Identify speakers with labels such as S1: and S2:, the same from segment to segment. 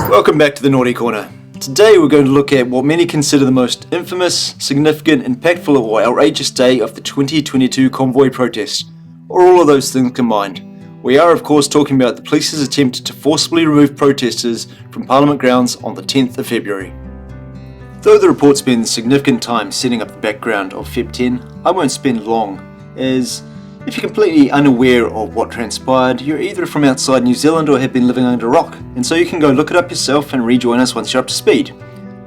S1: Welcome back to the Naughty Corner. Today we're going to look at what many consider the most infamous, significant, impactful or outrageous day of the 2022 convoy protest, or all of those things combined. We are of course talking about the police's attempt to forcibly remove protesters from Parliament grounds on the 10th of February. Though the report spends significant time setting up the background of Feb 10, I won't spend long, as if you're completely unaware of what transpired, you're either from outside New Zealand or have been living under a rock, and so you can go look it up yourself and rejoin us once you're up to speed.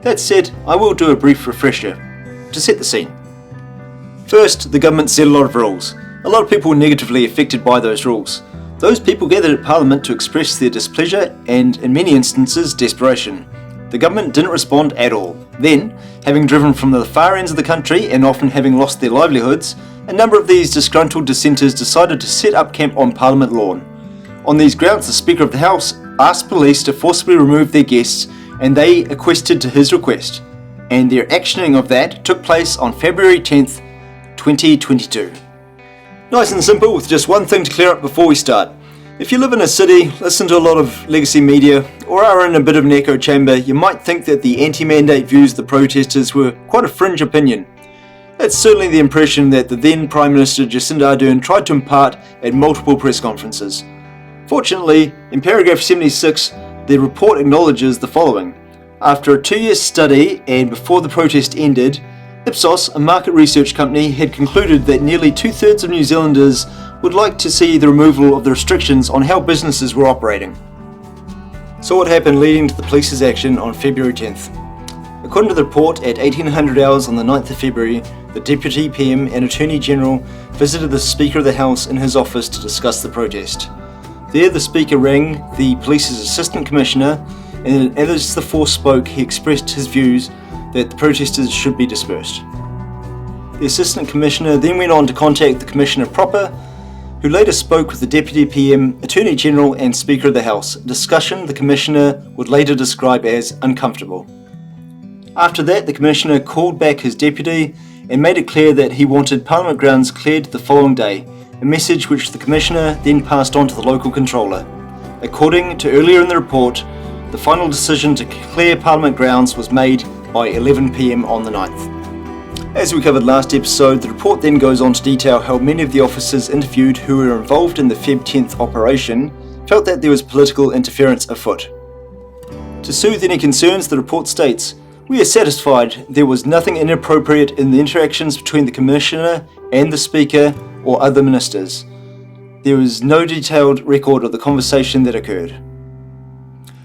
S1: That said, I will do a brief refresher to set the scene. First, the government set a lot of rules. A lot of people were negatively affected by those rules. Those people gathered at Parliament to express their displeasure and, in many instances, desperation. The government didn't respond at all. Then, having driven from the far ends of the country and often having lost their livelihoods, a number of these disgruntled dissenters decided to set up camp on Parliament lawn. On these grounds, the Speaker of the House asked police to forcibly remove their guests, and they acquiesced to his request. And their actioning of that took place on February 10th, 2022. Nice and simple, with just one thing to clear up before we start. If you live in a city, listen to a lot of legacy media, or are in a bit of an echo chamber, you might think that the anti-mandate views of the protesters were quite a fringe opinion. That's certainly the impression that the then Prime Minister Jacinda Ardern tried to impart at multiple press conferences. Fortunately, in paragraph 76, the report acknowledges the following. After a 2-year study and before the protest ended, Ipsos, a market research company, had concluded that nearly 2/3 of New Zealanders would like to see the removal of the restrictions on how businesses were operating. So what happened leading to the police's action on February 10th? According to the report, at 1800 hours on the 9th of February, the Deputy PM and Attorney General visited the Speaker of the House in his office to discuss the protest. There the Speaker rang the Police's Assistant Commissioner, and as the four spoke, he expressed his views that the protesters should be dispersed. The Assistant Commissioner then went on to contact the Commissioner proper, who later spoke with the Deputy PM, Attorney General and Speaker of the House, a discussion the Commissioner would later describe as uncomfortable. After that, the Commissioner called back his deputy and made it clear that he wanted Parliament grounds cleared the following day, a message which the Commissioner then passed on to the local controller. According to earlier in the report, the final decision to clear Parliament grounds was made by 11 PM on the 9th. As we covered last episode, the report then goes on to detail how many of the officers interviewed who were involved in the Feb 10th operation felt that there was political interference afoot. To soothe any concerns, the report states, "We are satisfied there was nothing inappropriate in the interactions between the Commissioner and the Speaker or other ministers. There was no detailed record of the conversation that occurred."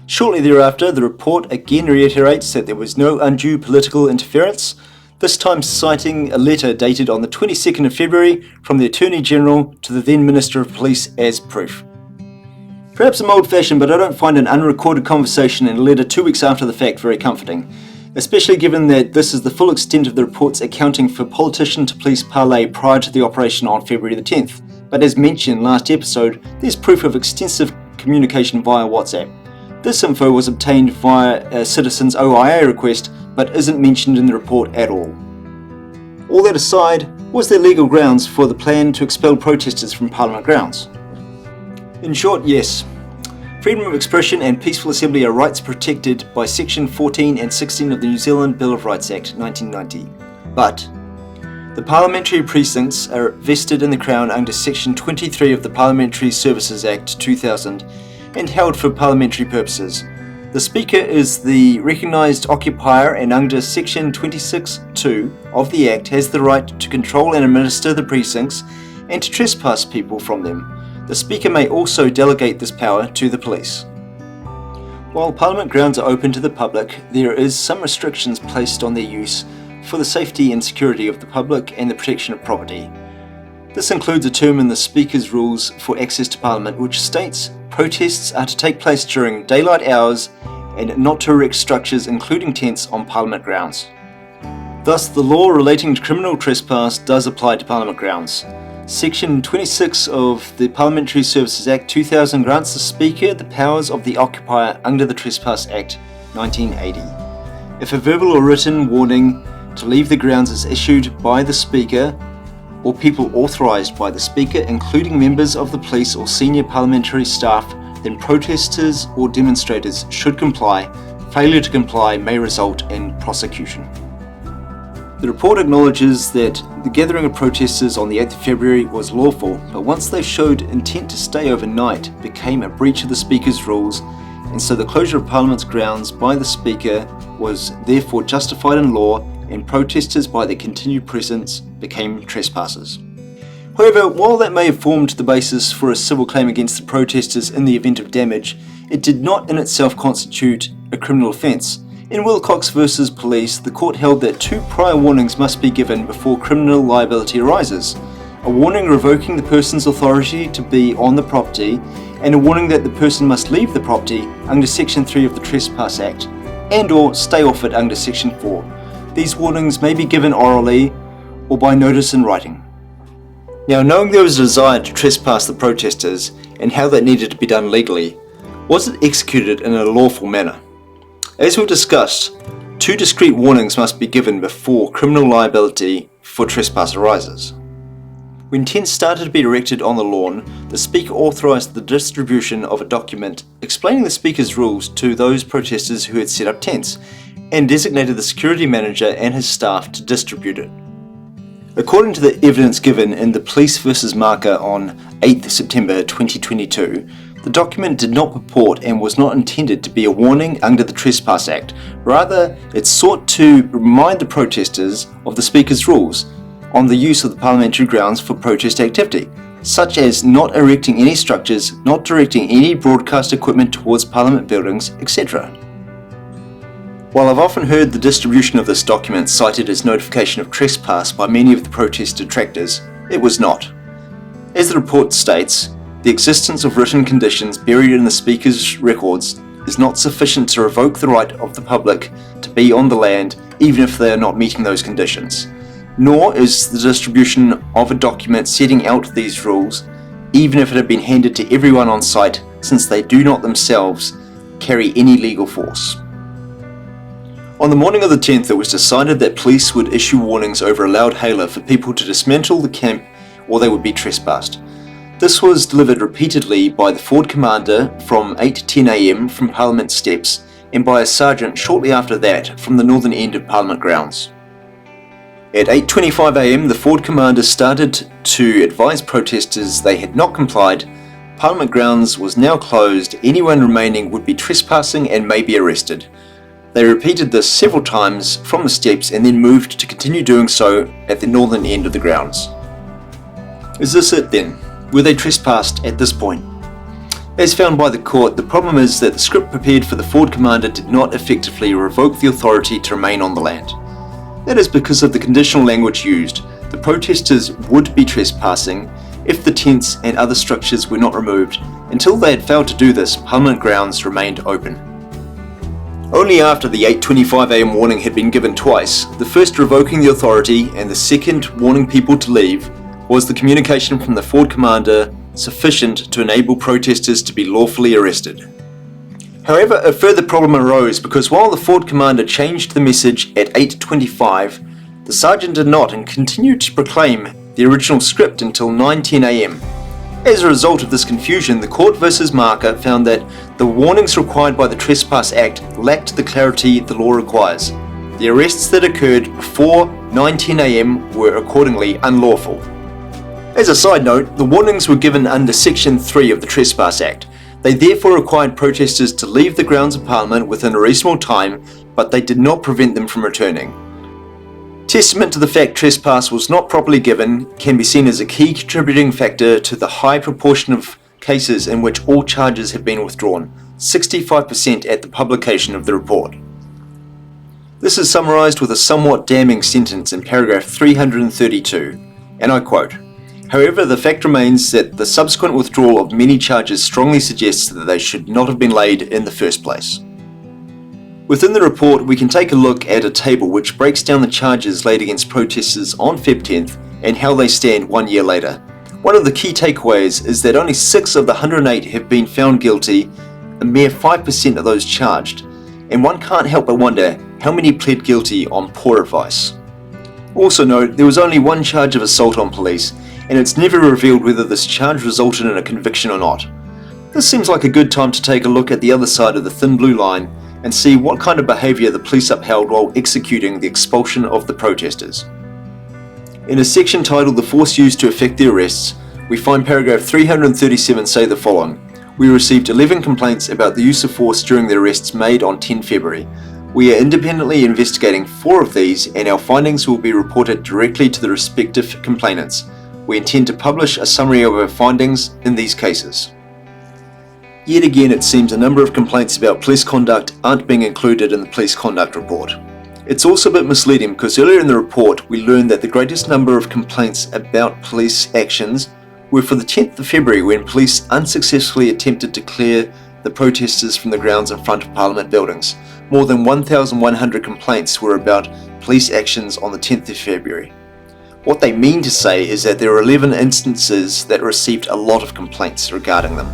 S1: Shortly thereafter, the report again reiterates that there was no undue political interference, this time citing a letter dated on the 22nd of February from the Attorney General to the then Minister of Police as proof. Perhaps I'm old-fashioned, but I don't find an unrecorded conversation in a letter 2 weeks after the fact very comforting, especially given that this is the full extent of the report's accounting for politician-to-police parley prior to the operation on February the 10th. But as mentioned last episode, there's proof of extensive communication via WhatsApp. This info was obtained via a citizen's OIA request, but isn't mentioned in the report at all. All that aside, was there legal grounds for the plan to expel protesters from Parliament grounds? In short, yes. Freedom of expression and peaceful assembly are rights protected by Section 14 and 16 of the New Zealand Bill of Rights Act 1990. But the parliamentary precincts are vested in the Crown under Section 23 of the Parliamentary Services Act 2000 and held for parliamentary purposes. The Speaker is the recognised occupier and under Section 26(2) of the Act has the right to control and administer the precincts and to trespass people from them. The Speaker may also delegate this power to the police. While Parliament grounds are open to the public, there is some restrictions placed on their use for the safety and security of the public and the protection of property. This includes a term in the Speaker's rules for access to Parliament which states protests are to take place during daylight hours and not to erect structures including tents on Parliament grounds. Thus, the law relating to criminal trespass does apply to Parliament grounds. Section 26 of the Parliamentary Services Act 2000 grants the Speaker the powers of the occupier under the Trespass Act 1980. If a verbal or written warning to leave the grounds is issued by the Speaker or people authorised by the Speaker, including members of the police or senior parliamentary staff then protesters or demonstrators should comply. Failure to comply may result in prosecution. The report acknowledges that the gathering of protesters on the 8th of February was lawful, but once they showed intent to stay overnight, became a breach of the Speaker's rules, and so the closure of Parliament's grounds by the Speaker was therefore justified in law, and protesters by their continued presence became trespassers. However, while that may have formed the basis for a civil claim against the protesters in the event of damage, it did not in itself constitute a criminal offence. In Wilcox v. Police, the court held that 2 prior warnings must be given before criminal liability arises: a warning revoking the person's authority to be on the property, and a warning that the person must leave the property under Section 3 of the Trespass Act, and/or stay off it under Section 4. These warnings may be given orally or by notice in writing. Now, knowing there was a desire to trespass the protesters and how that needed to be done legally, was it executed in a lawful manner? As we've discussed, 2 discrete warnings must be given before criminal liability for trespass arises. When tents started to be erected on the lawn, the Speaker authorised the distribution of a document explaining the Speaker's rules to those protesters who had set up tents, and designated the security manager and his staff to distribute it. According to the evidence given in the Police v. Marker on 8th September 2022, the document did not purport and was not intended to be a warning under the Trespass Act. Rather, it sought to remind the protesters of the Speaker's rules on the use of the parliamentary grounds for protest activity, such as not erecting any structures, not directing any broadcast equipment towards Parliament buildings, etc. While I've often heard the distribution of this document cited as notification of trespass by many of the protest detractors, it was not. As the report states, the existence of written conditions buried in the Speaker's records is not sufficient to revoke the right of the public to be on the land even if they are not meeting those conditions. Nor is the distribution of a document setting out these rules, even if it had been handed to everyone on site, since they do not themselves carry any legal force. On the morning of the 10th, it was decided that police would issue warnings over a loud hailer for people to dismantle the camp or they would be trespassed. This was delivered repeatedly by the Ford commander from 8 to 10 am from Parliament steps, and by a sergeant shortly after that from the northern end of Parliament grounds. At 8:25 am, the Ford commander started to advise protesters they had not complied. Parliament grounds was now closed, anyone remaining would be trespassing and may be arrested. They repeated this several times from the steps and then moved to continue doing so at the northern end of the grounds. Is this it then? Were they trespassed at this point? As found by the court, the problem is that the script prepared for the Ford commander did not effectively revoke the authority to remain on the land. That is because of the conditional language used. The protesters would be trespassing if the tents and other structures were not removed. Until they had failed to do this, Parliament grounds remained open. Only after the 8:25 am warning had been given twice, the first revoking the authority and the second warning people to leave, was the communication from the Ford commander sufficient to enable protesters to be lawfully arrested. However, a further problem arose because while the Ford commander changed the message at 8:25, the sergeant did not and continued to proclaim the original script until 9:10 am. As a result of this confusion, the Court v. Marker found that the warnings required by the Trespass Act lacked the clarity the law requires. The arrests that occurred before 9:10 am were accordingly unlawful. As a side note, the warnings were given under Section 3 of the Trespass Act. They therefore required protesters to leave the grounds of Parliament within a reasonable time, but they did not prevent them from returning. Testament to the fact trespass was not properly given can be seen as a key contributing factor to the high proportion of cases in which all charges have been withdrawn, 65% at the publication of the report. This is summarised with a somewhat damning sentence in paragraph 332, and I quote, "However, the fact remains that the subsequent withdrawal of many charges strongly suggests that they should not have been laid in the first place." Within the report, we can take a look at a table which breaks down the charges laid against protesters on Feb 10th and how they stand 1 year later. One of the key takeaways is that only 6 of the 108 have been found guilty, a mere 5% of those charged, and one can't help but wonder how many pled guilty on poor advice. Also note, there was only one charge of assault on police, and it's never revealed whether this charge resulted in a conviction or not. This seems like a good time to take a look at the other side of the thin blue line and see what kind of behaviour the police upheld while executing the expulsion of the protesters. In a section titled "The Force Used to Effect the Arrests," we find paragraph 337 say the following: "We received 11 complaints about the use of force during the arrests made on 10 February. We are independently investigating 4 of these, and our findings will be reported directly to the respective complainants. We intend to publish a summary of our findings in these cases." Yet again, it seems a number of complaints about police conduct aren't being included in the police conduct report. It's also a bit misleading because earlier in the report we learned that the greatest number of complaints about police actions were for the 10th of February, when police unsuccessfully attempted to clear the protesters from the grounds in front of Parliament buildings. More than 1,100 complaints were about police actions on the 10th of February. What they mean to say is that there are 11 instances that received a lot of complaints regarding them.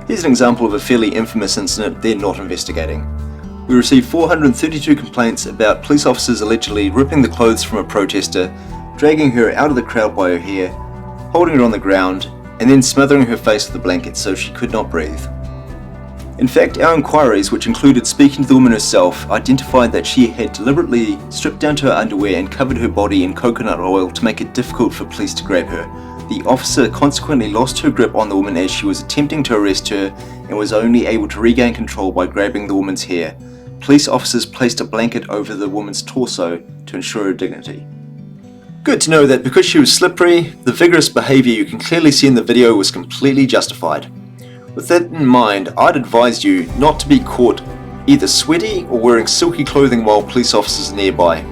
S1: Here's an example of a fairly infamous incident they're not investigating. We received 432 complaints about police officers allegedly ripping the clothes from a protester, dragging her out of the crowd by her hair, holding her on the ground, and then smothering her face with a blanket so she could not breathe. In fact, our inquiries, which included speaking to the woman herself, identified that she had deliberately stripped down to her underwear and covered her body in coconut oil to make it difficult for police to grab her. The officer consequently lost her grip on the woman as she was attempting to arrest her and was only able to regain control by grabbing the woman's hair. Police officers placed a blanket over the woman's torso to ensure her dignity. Good to know that because she was slippery, the vigorous behaviour you can clearly see in the video was completely justified. With that in mind, I'd advise you not to be caught either sweaty or wearing silky clothing while police officers are nearby.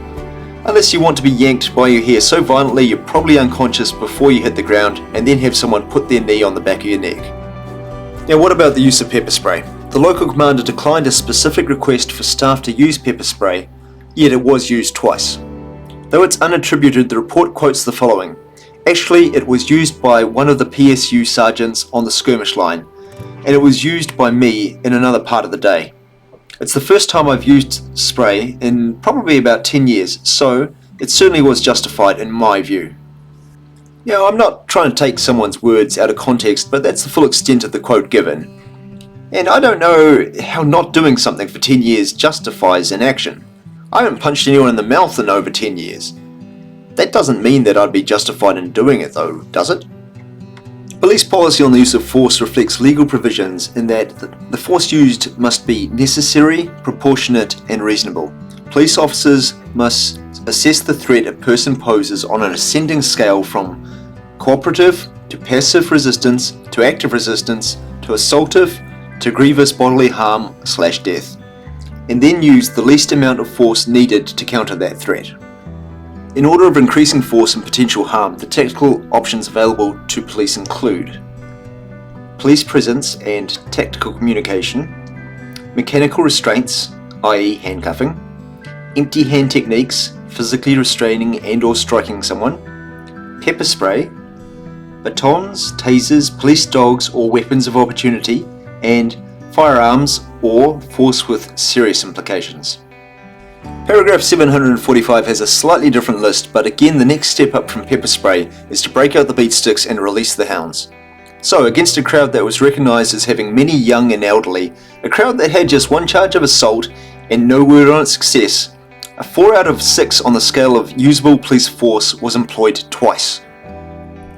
S1: Unless you want to be yanked by your hair so violently you're probably unconscious before you hit the ground and then have someone put their knee on the back of your neck. Now, what about the use of pepper spray? The local commander declined a specific request for staff to use pepper spray, yet it was used twice. Though it's unattributed, the report quotes the following: "Actually, it was used by one of the PSU sergeants on the skirmish line, and it was used by me in another part of the day. It's the first time I've used spray in probably about 10 years, so it certainly was justified in my view." Now, I'm not trying to take someone's words out of context, but that's the full extent of the quote given. And I don't know how not doing something for 10 years justifies inaction. I haven't punched anyone in the mouth in over 10 years. That doesn't mean that I'd be justified in doing it though, does it? Police policy on the use of force reflects legal provisions in that the force used must be necessary, proportionate, and reasonable. Police officers must assess the threat a person poses on an ascending scale from cooperative to passive resistance to active resistance to assaultive to grievous bodily harm/death, and then use the least amount of force needed to counter that threat. In order of increasing force and potential harm, the tactical options available to police include police presence and tactical communication, mechanical restraints, i.e. handcuffing, empty hand techniques, physically restraining and or striking someone, pepper spray, batons, tasers, police dogs or weapons of opportunity, and firearms or force with serious implications. Paragraph 745 has a slightly different list, but again the next step up from pepper spray is to break out the beat sticks and release the hounds. So, against a crowd that was recognised as having many young and elderly, a crowd that had just one charge of assault and no word on its success, a 4 out of 6 on the scale of usable police force was employed twice.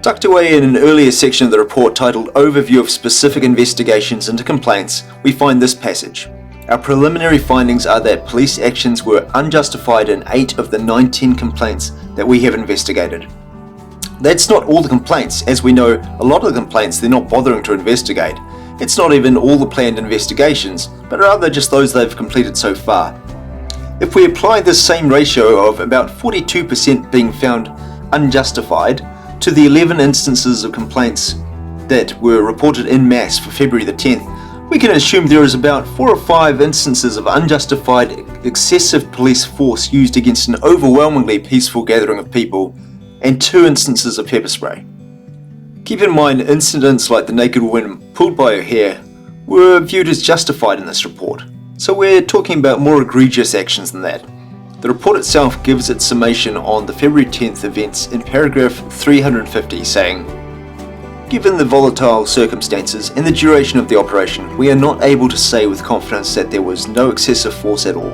S1: Tucked away in an earlier section of the report titled Overview of Specific Investigations into Complaints, we find this passage. Our preliminary findings are that police actions were unjustified in 8 of the 19 complaints that we have investigated. That's not all the complaints, as we know a lot of the complaints they're not bothering to investigate. It's not even all the planned investigations, but rather just those they've completed so far. If we apply this same ratio of about 42% being found unjustified to the 11 instances of complaints that were reported en masse for February the 10th, we can assume there is about 4 or 5 instances of unjustified excessive police force used against an overwhelmingly peaceful gathering of people, and 2 instances of pepper spray. Keep in mind, incidents like the naked woman pulled by her hair were viewed as justified in this report, so we're talking about more egregious actions than that. The report itself gives its summation on the February 10th events in paragraph 350, saying, Given the volatile circumstances and the duration of the operation, we are not able to say with confidence that there was no excessive force at all.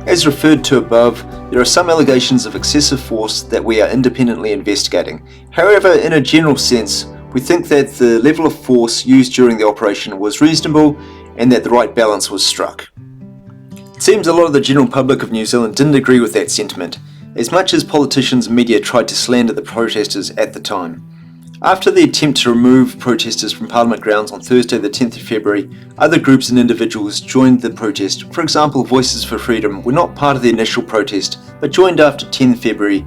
S1: As referred to above, there are some allegations of excessive force that we are independently investigating. However, in a general sense, we think that the level of force used during the operation was reasonable and that the right balance was struck. It seems a lot of the general public of New Zealand didn't agree with that sentiment, as much as politicians and media tried to slander the protesters at the time. After the attempt to remove protesters from Parliament grounds on Thursday the 10th of February, other groups and individuals joined the protest. For example, Voices for Freedom were not part of the initial protest, but joined after 10 February.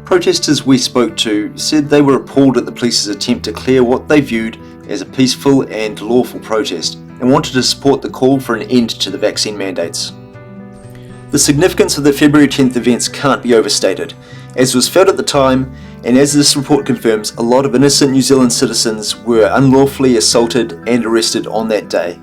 S1: Protesters we spoke to said they were appalled at the police's attempt to clear what they viewed as a peaceful and lawful protest, and wanted to support the call for an end to the vaccine mandates. The significance of the February 10th events can't be overstated. As was felt at the time, and as this report confirms, a lot of innocent New Zealand citizens were unlawfully assaulted and arrested on that day.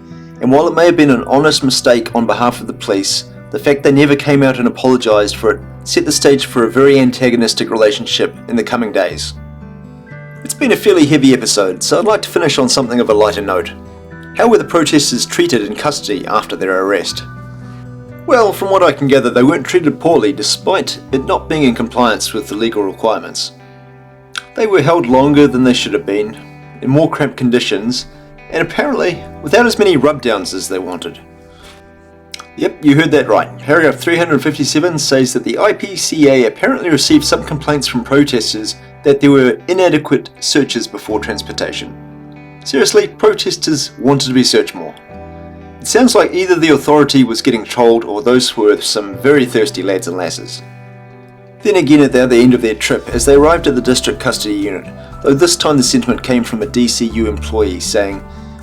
S1: And while it may have been an honest mistake on behalf of the police, the fact they never came out and apologised for it set the stage for a very antagonistic relationship in the coming days. It's been a fairly heavy episode, so I'd like to finish on something of a lighter note. How were the protesters treated in custody after their arrest? Well, from what I can gather, they weren't treated poorly despite it not being in compliance with the legal requirements. They were held longer than they should have been, in more cramped conditions, and apparently without as many rubdowns as they wanted. Yep, you heard that right. Paragraph 357 says that the IPCA apparently received some complaints from protesters that there were inadequate searches before transportation. Seriously, protesters wanted to be searched more. It sounds like either the authority was getting trolled or those were some very thirsty lads and lasses. Then again at the other end of their trip, as they arrived at the district custody unit, though this time the sentiment came from a DCU employee saying,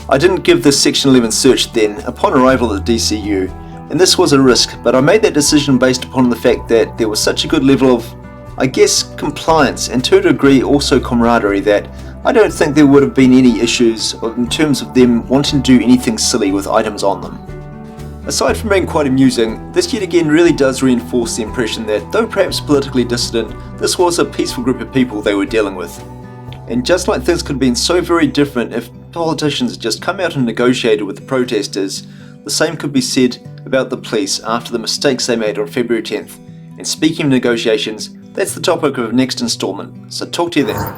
S1: "I didn't give this Section 11 search then upon arrival at the DCU, and this was a risk, but I made that decision based upon the fact that there was such a good level of, I guess, compliance and to a degree also camaraderie that I don't think there would have been any issues in terms of them wanting to do anything silly with items on them." Aside from being quite amusing, this yet again really does reinforce the impression that, though perhaps politically dissident, this was a peaceful group of people they were dealing with. And just like things could have been so very different if politicians had just come out and negotiated with the protesters, the same could be said about the police after the mistakes they made on February 10th. And speaking of negotiations, that's the topic of next instalment, so talk to you then.